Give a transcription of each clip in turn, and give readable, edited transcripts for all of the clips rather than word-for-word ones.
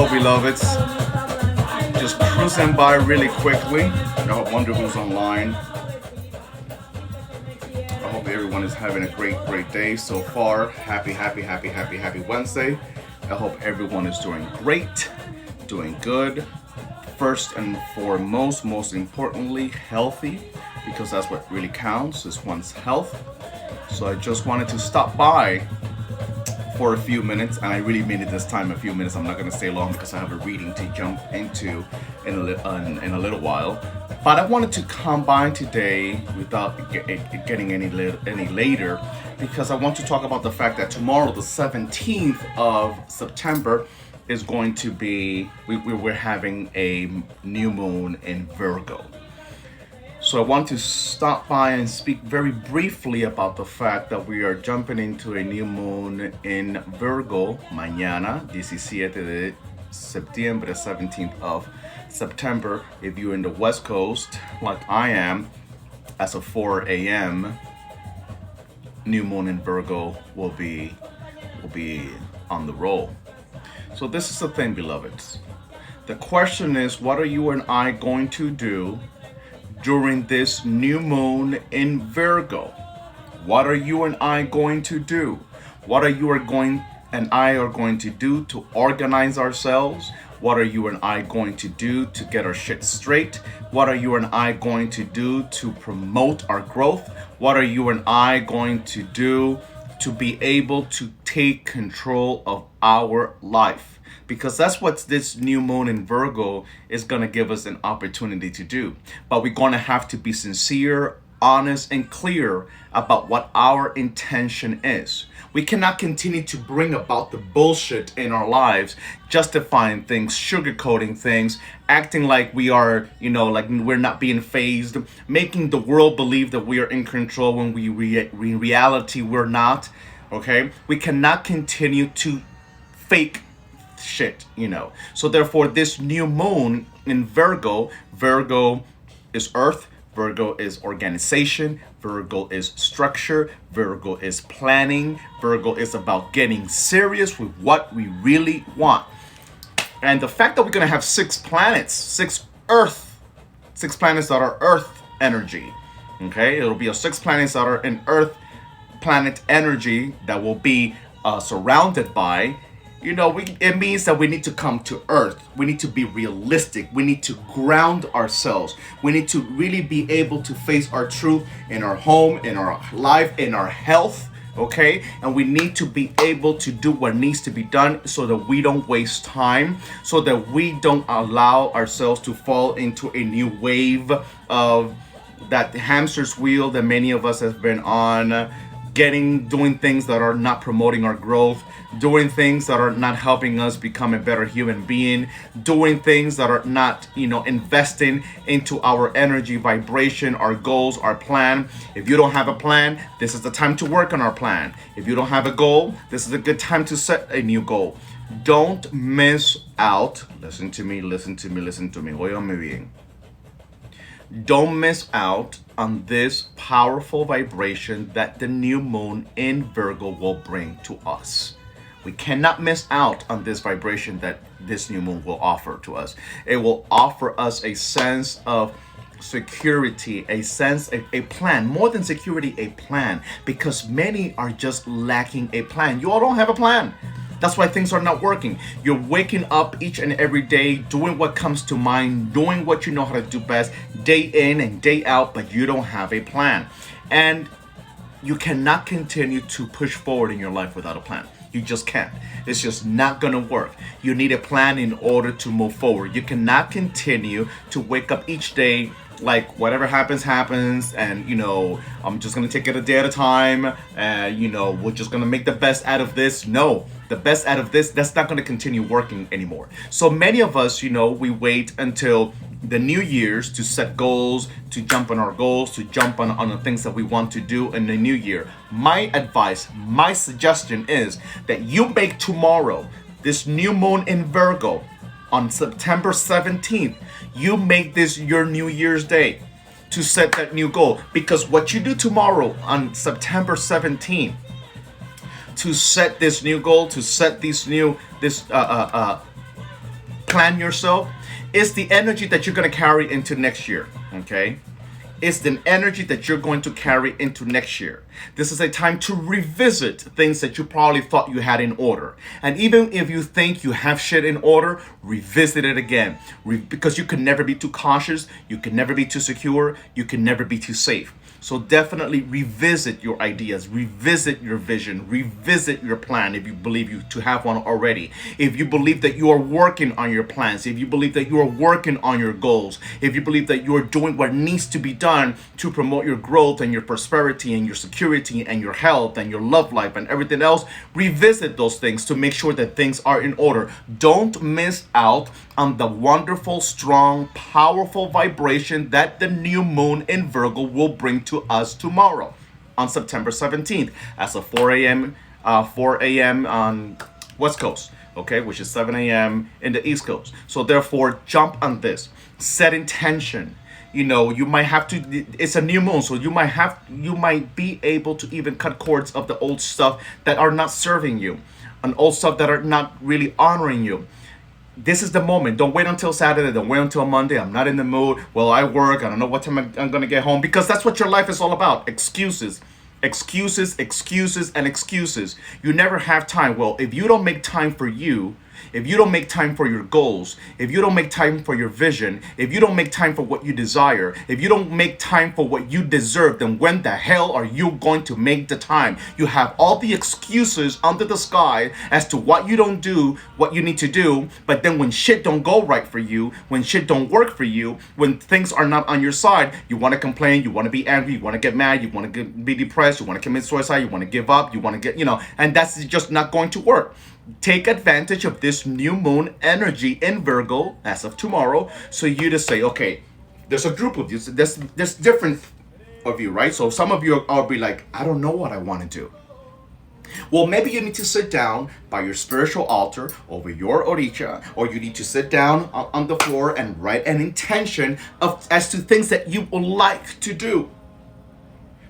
Hello, beloveds. Just cruising by really quickly. I wonder who's online. I hope everyone is having a great day so far. Happy Wednesday. I hope everyone is doing great, doing good. First and foremost, most importantly, healthy, because that's what really counts, is one's health. So I just wanted to stop by for a few minutes, and I really mean it this time, a few minutes. I'm not going to stay long because I have a reading to jump into in a little while. But I wanted to come by today without getting any later, because I want to talk about the fact that tomorrow, the 17th of September, is going to be, we're having a new moon in Virgo. So I want to stop by and speak very briefly about the fact that we are jumping into a new moon in Virgo mañana, 17 de septiembre, 17th of September. If you're in the West Coast, like I am, as of 4 a.m., new moon in Virgo will be on the roll. So this is the thing, beloveds. The question is, what are you and I going to do during this new moon in Virgo? What are you and I going to do? What are you and I are going to do to organize ourselves? What are you and I going to do to get our shit straight? What are you and I going to do to promote our growth? What are you and I going to do to be able to take control of our life? Because that's what this new moon in Virgo is going to give us an opportunity to do. But we're going to have to be sincere, honest, and clear about what our intention is. We cannot continue to bring about the bullshit in our lives, justifying things, sugarcoating things, acting like we are, like we're not being phased, making the world believe that we are in control when in reality we're not. Okay? We cannot continue to fake shit. So therefore, this new moon in Virgo is earth, Virgo is organization, Virgo is structure, Virgo is planning, Virgo is about getting serious with what we really want. And the fact that we're going to have six planets that are earth energy. Okay, it'll be 6 planets that are in earth planet energy that will be surrounded by, it means that we need to come to earth. We need to be realistic. We need to ground ourselves. We need to really be able to face our truth in our home, in our life, in our health. Okay? And we need to be able to do what needs to be done so that we don't waste time, so that we don't allow ourselves to fall into a new wave of that hamster's wheel that many of us have been on, doing things that are not promoting our growth, doing things that are not helping us become a better human being, doing things that are not, investing into our energy, vibration, our goals, our plan. If you don't have a plan, this is the time to work on our plan. If you don't have a goal, this is a good time to set a new goal. Don't miss out. Listen to me. Óigame bien. Don't miss out on this powerful vibration that the new moon in Virgo will bring to us. We cannot miss out on this vibration that this new moon will offer to us. It will offer us a sense of security, a plan, more than security, a plan, because many are just lacking a plan. You all don't have a plan. That's why things are not working. You're waking up each and every day, doing what comes to mind, doing what you know how to do best, day in and day out, but you don't have a plan. And you cannot continue to push forward in your life without a plan. You just can't. It's just not gonna work. You need a plan in order to move forward. You cannot continue to wake up each day like whatever happens, and I'm just gonna take it a day at a time, and we're just gonna make the best out of this. No, the best out of this, that's not gonna continue working anymore. So many of us, we wait until the New Year's to set goals, to jump on our goals, to jump on the things that we want to do in the new year. My advice, my suggestion is that you make tomorrow, this new moon in Virgo, on September 17th, you make this your New Year's Day to set that new goal. Because what you do tomorrow on September 17th to set this new goal, to set this plan yourself, it's the energy that you're going to carry into next year, okay? It's the energy that you're going to carry into next year. This is a time to revisit things that you probably thought you had in order. And even if you think you have shit in order, revisit it again. Because you can never be too cautious, you can never be too secure, you can never be too safe. So definitely revisit your ideas, revisit your vision, revisit your plan if you believe you to have one already. If you believe that you are working on your plans, if you believe that you are working on your goals, if you believe that you are doing what needs to be done to promote your growth and your prosperity and your security and your health and your love life and everything else, revisit those things to make sure that things are in order. Don't miss out on the wonderful, strong, powerful vibration that the new moon in Virgo will bring to us tomorrow on September 17th as of 4 a.m. On West Coast, okay, which is 7 a.m. in the East Coast. So therefore, jump on this, set intention. You know, you might have to, it's a new moon, so you might be able to even cut cords of the old stuff that are not serving you, and old stuff that are not really honoring you. This is the moment. Don't wait until Saturday. Don't wait until Monday. I'm not in the mood. Well, I work. I don't know what time I'm going to get home. Because that's what your life is all about. Excuses. Excuses, excuses, and excuses. You never have time. Well, if you don't make time for you, if you don't make time for your goals, if you don't make time for your vision, if you don't make time for what you desire, if you don't make time for what you deserve, then when the hell are you going to make the time? You have all the excuses under the sky as to what you don't do, what you need to do, but then when shit don't go right for you, when shit don't work for you, when things are not on your side, you want to complain, you want to be angry, you want to get mad, you want to be depressed, you want to commit suicide, you want to give up, you want to get, and that's just not going to work. Take advantage of this new moon energy in Virgo as of tomorrow, so you to say, okay, there's a group of you, there's different of you, right? So some of you are be like, I don't know what I want to do. Well, maybe you need to sit down by your spiritual altar over your orisha, or you need to sit down on the floor and write an intention as to things that you would like to do.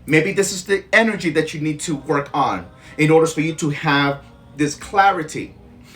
Maybe this is the energy that you need to work on in order for you to have this clarity.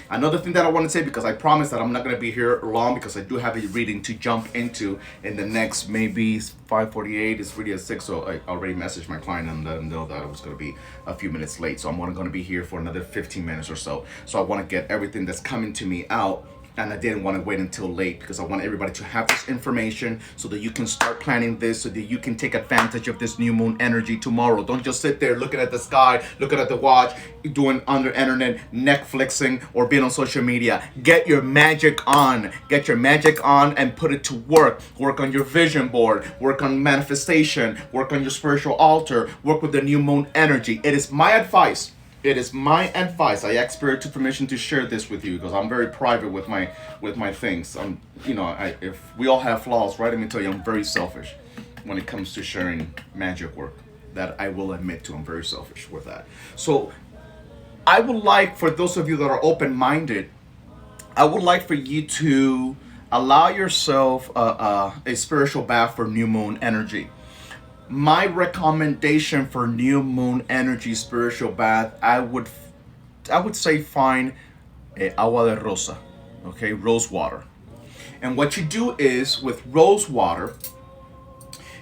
Another thing that I want to say, because I promise that I'm not going to be here long, because I do have a reading to jump into in the next maybe 5:48. It's really at 6, so I already messaged my client and let him know that I was going to be a few minutes late. So I'm only going to be here for another 15 minutes or so. So I want to get everything that's coming to me out. And I didn't want to wait until late, because I want everybody to have this information so that you can start planning this, so that you can take advantage of this new moon energy tomorrow. Don't just sit there looking at the sky, looking at the watch, doing on the internet, Netflixing, or being on social media. Get your magic on. Get your magic on and put it to work. Work on your vision board. Work on manifestation. Work on your spiritual altar. Work with the new moon energy. It is my advice. It is my advice. I ask Spirit to permission to share this with you, because I'm very private with my things. If we all have flaws, right? Let me tell you, I'm very selfish when it comes to sharing magic work. That I will admit to. I'm very selfish with that. So I would like, for those of you that are open-minded, I would like for you to allow yourself a spiritual bath for new moon energy. My recommendation for new moon energy spiritual bath, I would say find agua de rosa, okay, rose water. And what you do is, with rose water,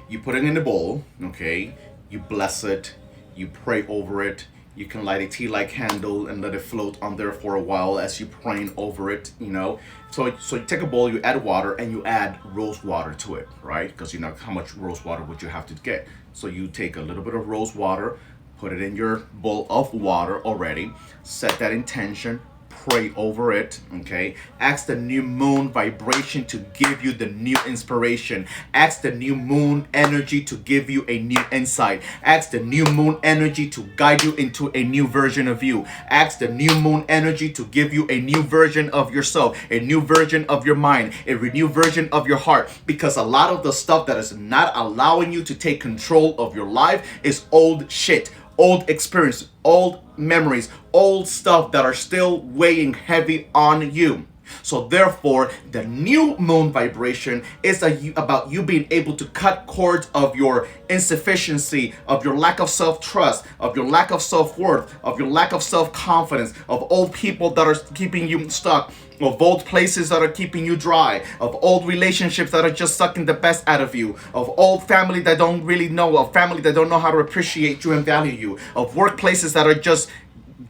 you put it in a bowl, okay, you bless it, you pray over it. You can light a tea light candle and let it float on there for a while as you praying over it, So you take a bowl, you add water, and you add rose water to it, right? Because how much rose water would you have to get? So you take a little bit of rose water, put it in your bowl of water already, set that intention, pray over it, okay? Ask the new moon vibration to give you the new inspiration. Ask the new moon energy to give you a new insight. Ask the new moon energy to guide you into a new version of you. Ask the new moon energy to give you a new version of yourself, a new version of your mind, a new version of your heart. Because a lot of the stuff that is not allowing you to take control of your life is old shit. Old experience, old memories, old stuff that are still weighing heavy on you. So therefore, the new moon vibration is about you being able to cut cords of your insufficiency, of your lack of self-trust, of your lack of self-worth, of your lack of self-confidence, of old people that are keeping you stuck, of old places that are keeping you dry, of old relationships that are just sucking the best out of you, of old family that don't really know, of family that don't know how to appreciate you and value you, of workplaces that are just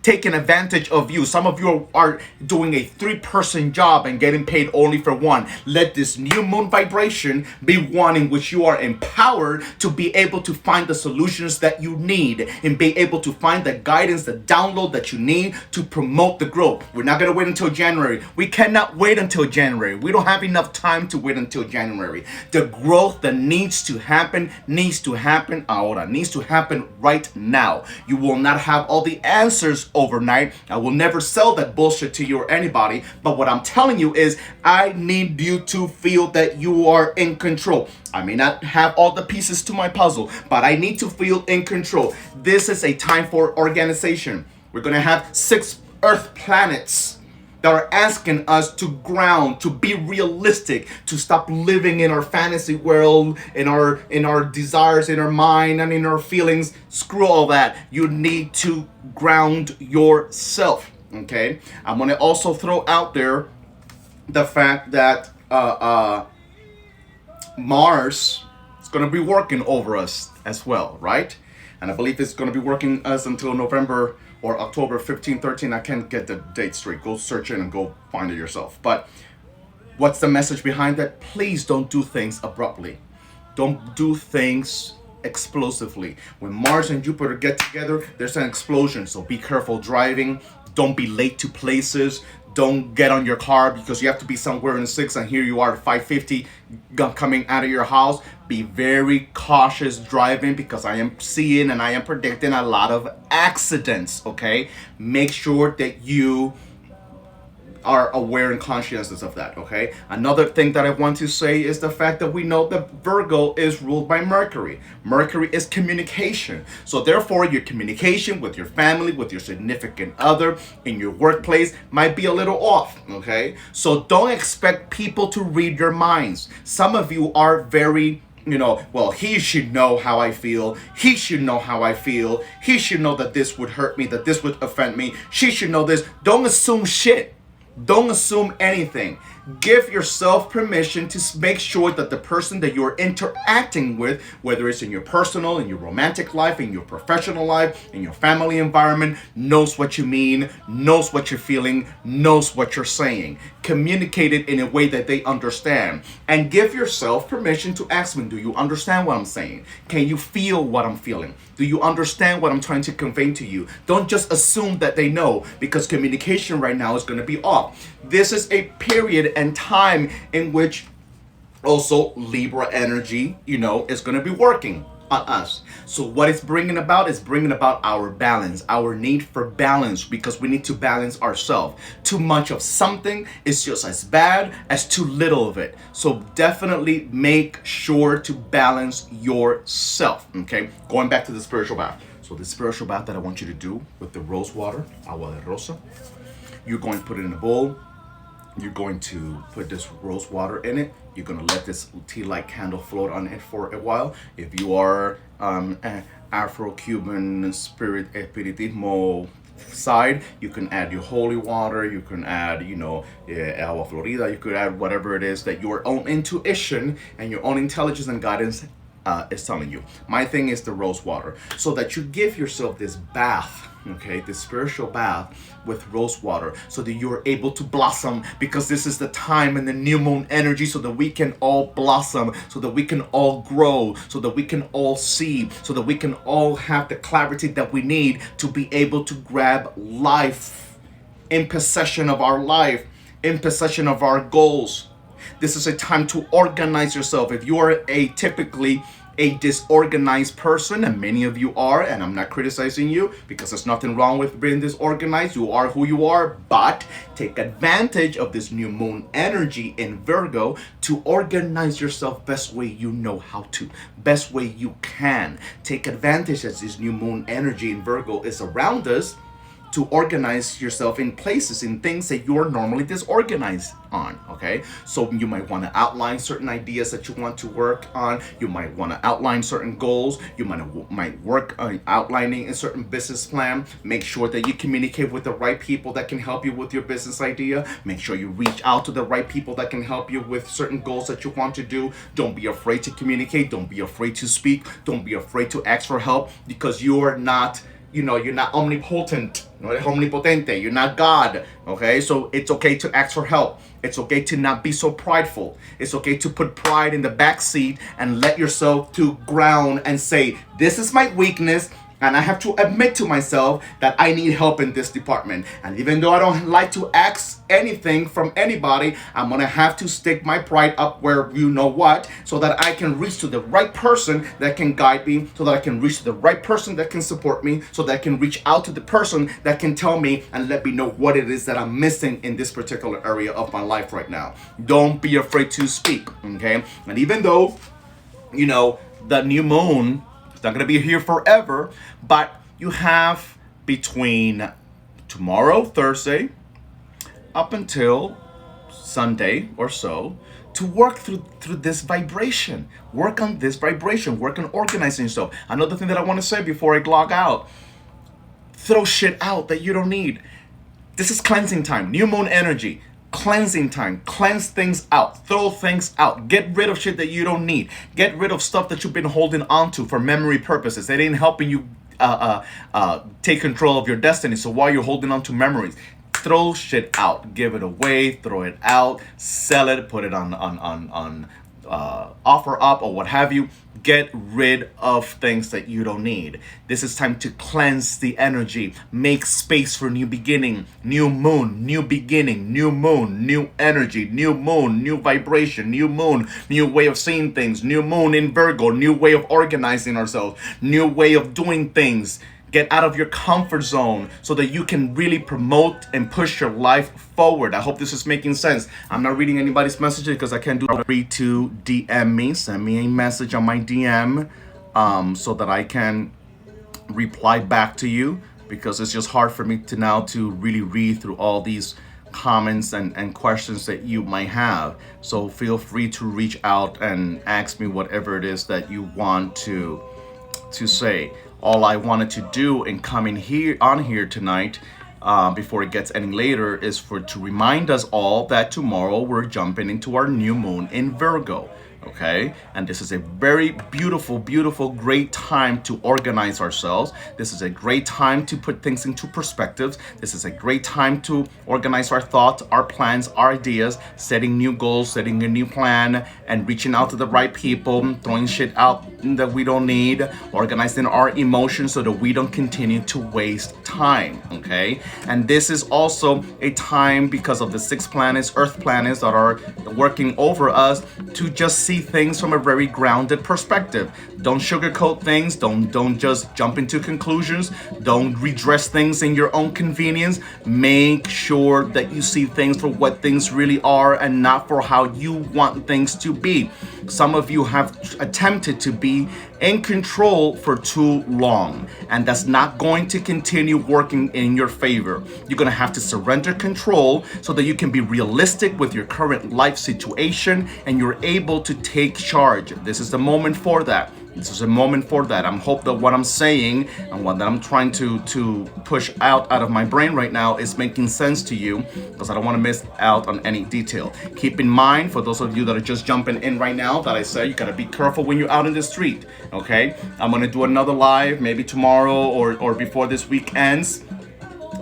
taking advantage of you. Some of you are doing a 3-person job and getting paid only for one. Let this new moon vibration be one in which you are empowered to be able to find the solutions that you need and be able to find the guidance, the download that you need to promote the growth. We're not going to wait until January. We cannot wait until January. We don't have enough time to wait until January. The growth that needs to happen ahora, needs to happen right now. You will not have all the answers overnight. I will never sell that bullshit to you or anybody, but what I'm telling you is I need you to feel that you are in control. I may not have all the pieces to my puzzle, but I need to feel in control. This is a time for organization. We're going to have 6 Earth planets that are asking us to ground, to be realistic, to stop living in our fantasy world, in our desires, in our mind, and in our feelings. Screw all that. You need to ground yourself, okay? I'm gonna also throw out there the fact that Mars is gonna be working over us as well, right? And I believe it's gonna be working us until November or October 15, 13. I can't get the date straight. Go search it and go find it yourself. But what's the message behind that? Please don't do things abruptly. Don't do things explosively. When Mars and Jupiter get together, there's an explosion. So be careful driving. Don't be late to places. Don't get on your car because you have to be somewhere in 6 and here you are at 5:50 coming out of your house. Be very cautious driving because I am seeing and I am predicting a lot of accidents, okay? Make sure that you are aware and conscious of that, okay? Another thing that I want to say is the fact that we know that Virgo is ruled by Mercury. Mercury is communication. So therefore, your communication with your family, with your significant other, in your workplace might be a little off, okay? So don't expect people to read your minds. Some of you are very, well, he should know how I feel. He should know how I feel. He should know that this would hurt me, that this would offend me. She should know this. Don't assume shit. Don't assume anything. Give yourself permission to make sure that the person that you're interacting with, whether it's in your personal, in your romantic life, in your professional life, in your family environment, knows what you mean, knows what you're feeling, knows what you're saying. Communicate it in a way that they understand. And give yourself permission to ask me, do you understand what I'm saying? Can you feel what I'm feeling? Do you understand what I'm trying to convey to you? Don't just assume that they know, because communication right now is going to be off. This is a period and time in which also Libra energy, is going to be working on us. So what it's bringing about is bringing about our balance, our need for balance, because we need to balance ourselves. Too much of something is just as bad as too little of it. So definitely make sure to balance yourself, okay? Going back to the spiritual bath. So the spiritual bath that I want you to do with the rose water, agua de rosa, you're going to put it in a bowl. You're going to put this rose water in it. You're going to let this tea-like candle float on it for a while. If you are an Afro-Cuban spirit espiritismo side, you can add your holy water. You can add, agua florida. You could add whatever it is that your own intuition and your own intelligence and guidance is telling you. My thing is the rose water, so that you give yourself this bath, okay, this spiritual bath with rose water, so that you're able to blossom, because this is the time and the new moon energy, so that we can all blossom, so that we can all grow, so that we can all see, so that we can all have the clarity that we need to be able to grab life, in possession of our life, in possession of our goals. This is a time to organize yourself. If you are typically a disorganized person, and many of you are, and I'm not criticizing you because there's nothing wrong with being disorganized. You are who you are, but take advantage of this new moon energy in Virgo to organize yourself best way you know how to, best way you can. Take advantage as this new moon energy in Virgo is around us to organize yourself in places, in things that you're normally disorganized on. Okay, so you might want to outline certain ideas that you want to work on. You might want to outline certain goals. You might work on outlining a certain business plan. Make sure that you communicate with the right people that can help you with your business idea. Make sure you reach out to the right people that can help you with certain goals that you want to do. Don't be afraid to communicate. Don't be afraid to speak. Don't be afraid to ask for help, because you are not, you're not omnipotent, omnipotente, you're not God. Okay, so it's okay to ask for help. It's okay to not be so prideful. It's okay to put pride in the back seat and let yourself to ground and say, this is my weakness, and I have to admit to myself that I need help in this department. And even though I don't like to ask anything from anybody, I'm gonna have to stick my pride up where you know what, so that I can reach to the right person that can guide me, so that I can reach to the right person that can support me, so that I can reach out to the person that can tell me and let me know what it is that I'm missing in this particular area of my life right now. Don't be afraid to speak, okay? And even though, the new moon, it's not going to be here forever, but you have between tomorrow, Thursday, up until Sunday or so to work through this vibration. Work on this vibration. Work on organizing yourself. Another thing that I want to say before I log out: throw shit out that you don't need. This is cleansing time. New moon energy. Cleansing time. Cleanse things out. Throw things out. Get rid of shit that you don't need. Get rid of stuff that you've been holding on to for memory purposes. It ain't helping you take control of your destiny. So while you're holding on to memories, throw shit out. Give it away. Throw it out. Sell it. Put it on offer up or what have you. Get rid of things that you don't need. This is time to cleanse the energy. Make space for new beginning. New moon, new beginning. New moon, new energy. New moon, new vibration. New moon, new way of seeing things. New moon in Virgo, new way of organizing ourselves. New way of doing things. Get out of your comfort zone so that you can really promote and push your life forward. I hope this is making sense. I'm not reading anybody's messages because I can't do it. Free to DM me. Send me a message on my DM so that I can reply back to you, because it's just hard for me to really read through all these comments and questions that you might have. So feel free to reach out and ask me whatever it is that you want to say. All I wanted to do in coming here tonight, before it gets any later, is to remind us all that tomorrow we're jumping into our new moon in Virgo. Okay, and this is a very beautiful, great time to organize ourselves. This is a great time to put things into perspective. This is a great time to organize our thoughts, our plans, our ideas, setting new goals, setting a new plan, and reaching out to the right people, throwing shit out that we don't need, organizing our emotions so that we don't continue to waste time. Okay, and this is also a time, because of the 6 planets, Earth planets, that are working over us, to just see things from a very grounded perspective. Don't sugarcoat things. Don't just jump into conclusions. Don't redress things in your own convenience. Make sure that you see things for what things really are and not for how you want things to be. Some of you have attempted to be in control for too long, and that's not going to continue working in your favor. You're going to have to surrender control so that you can be realistic with your current life situation and you're able to take charge. This is the moment for that. This is a moment for that. I'm hope that what I'm saying and what that I'm trying to push out of my brain right now is making sense to you, because I don't want to miss out on any detail. Keep in mind, for those of you that are just jumping in right now, that I said you gotta be careful when you're out in the street. Okay, I'm gonna do another live maybe tomorrow or before this week ends,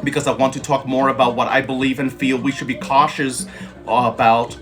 because I want to talk more about what I believe and feel we should be cautious about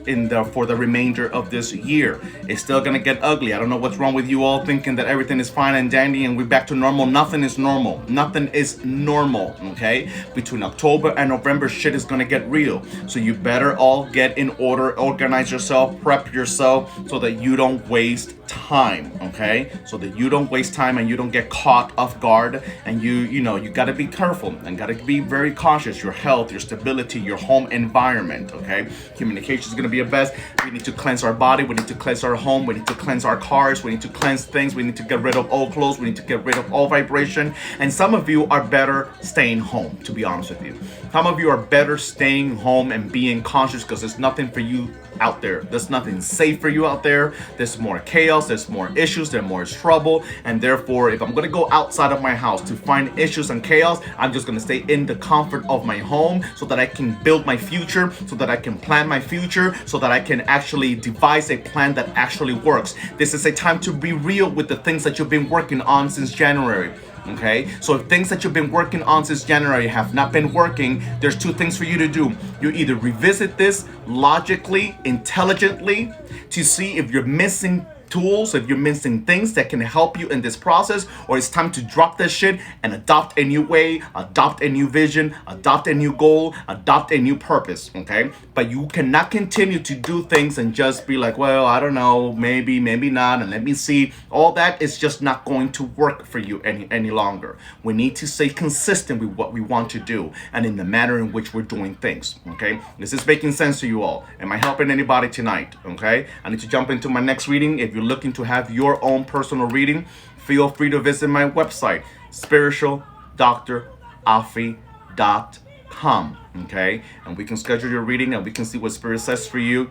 for the remainder of this year. It's still gonna get ugly. I don't know what's wrong with you all thinking that everything is fine and dandy and we're back to normal. Nothing is normal. Nothing is normal, okay? Between October and November, shit is gonna get real. So you better all get in order, organize yourself, prep yourself so that you don't waste time, okay? So that you don't waste time and you don't get caught off guard, and you got to be careful and got to be very cautious. Your health, your stability, your home environment, okay? Communication is going to be a best. We need to cleanse our body, we need to cleanse our home, we need to cleanse our cars, we need to cleanse things, we need to get rid of all clothes, we need to get rid of all vibration. And some of you are better staying home, to be honest with you. Some of you are better staying home and being conscious, because there's nothing for you out there. There's nothing safe for you out there. There's more chaos, there's more issues, there's more trouble, and therefore if I'm going to go outside of my house to find issues and chaos, I'm just going to stay in the comfort of my home so that I can build my future, so that I can plan my future, so that I can actually devise a plan that actually works. This is a time to be real with the things that you've been working on since January. Okay, so if things that you've been working on since January have not been working, there's two things for you to do. You either revisit this logically, intelligently, to see if you're missing tools, if you're missing things that can help you in this process, or it's time to drop this shit and adopt a new way, adopt a new vision, adopt a new goal, adopt a new purpose, okay? But you cannot continue to do things and just be like, well, I don't know, maybe not, and let me see. All that is just not going to work for you any longer. We need to stay consistent with what we want to do and in the manner in which we're doing things, okay? This is making sense to you all. Am I helping anybody tonight, okay? I need to jump into my next reading. If you're looking to have your own personal reading, feel free to visit my website, spiritualdoctorafi.com, okay? And we can schedule your reading and we can see what Spirit says for you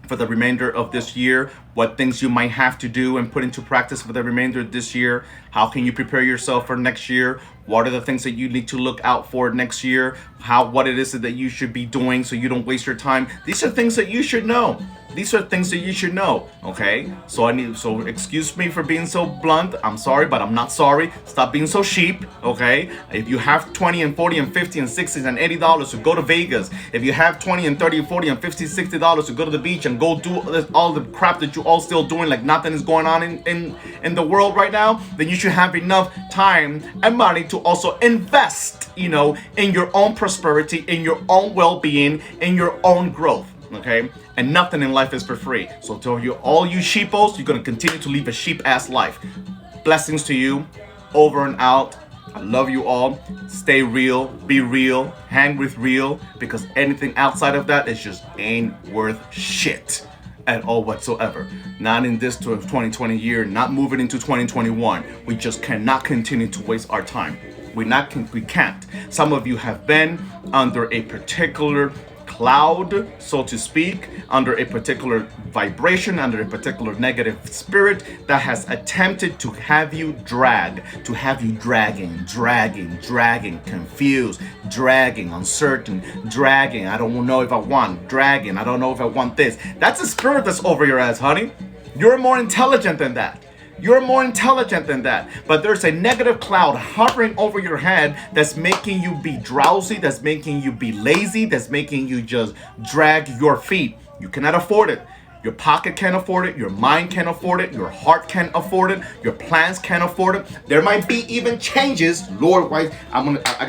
for the remainder of this year, what things you might have to do and put into practice for the remainder of this year. How can you prepare yourself for next year? What are the things that you need to look out for next year? What it is that you should be doing so you don't waste your time. These are things that you should know. These are things that you should know, okay? So excuse me for being so blunt. I'm sorry, but I'm not sorry. Stop being so cheap, okay? If you have 20 and 40 and 50 and 60 and $80 to go to Vegas, if you have 20 and 30 and 40 and 50, $60 to go to the beach and go do all the crap that you all still doing like nothing is going on in the world right now, then you should have enough time and money to also invest, in your own prosperity, in your own well-being, in your own growth. Okay, and nothing in life is for free. So to all you sheepos, you're gonna continue to live a sheep-ass life. Blessings to you, over and out. I love you all. Stay real, be real, hang with real, because anything outside of that is just ain't worth shit at all whatsoever. Not in this 2020 year, not moving into 2021. We just cannot continue to waste our time. We can't. Some of you have been under a particular cloud, so to speak, under a particular vibration, under a particular negative spirit that has attempted to have you dragging, confused, dragging, uncertain, dragging. I don't know if I want, dragging. I don't know if I want this. That's a spirit that's over your ass, honey. You're more intelligent than that. You're more intelligent than that. But there's a negative cloud hovering over your head that's making you be drowsy, that's making you be lazy, that's making you just drag your feet. You cannot afford it. Your pocket can't afford it. Your mind can't afford it. Your heart can't afford it. Your plans can't afford it. There might be even changes. Lord, why? I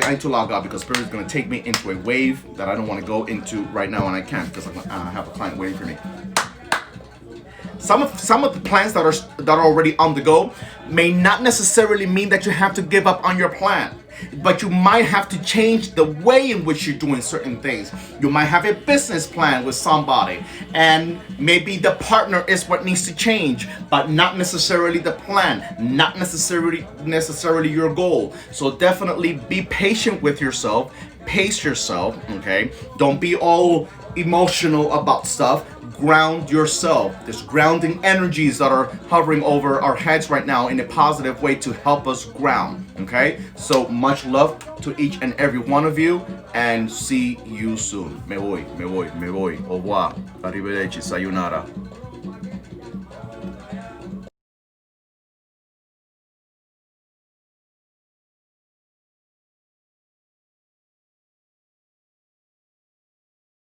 need to log out because Spirit is going to take me into a wave that I don't want to go into right now, and I can't because I have a client waiting for me. Some of the plans that are already on the go may not necessarily mean that you have to give up on your plan, but you might have to change the way in which you're doing certain things. You might have a business plan with somebody, and maybe the partner is what needs to change, but not necessarily the plan, not necessarily your goal. So definitely be patient with yourself, pace yourself, okay? Don't be all emotional about stuff. Ground yourself. There's grounding energies that are hovering over our heads right now in a positive way to help us ground, okay? So much love to each and every one of you, and see you soon. Me voy. Au revoir. Arrivederci. Sayonara.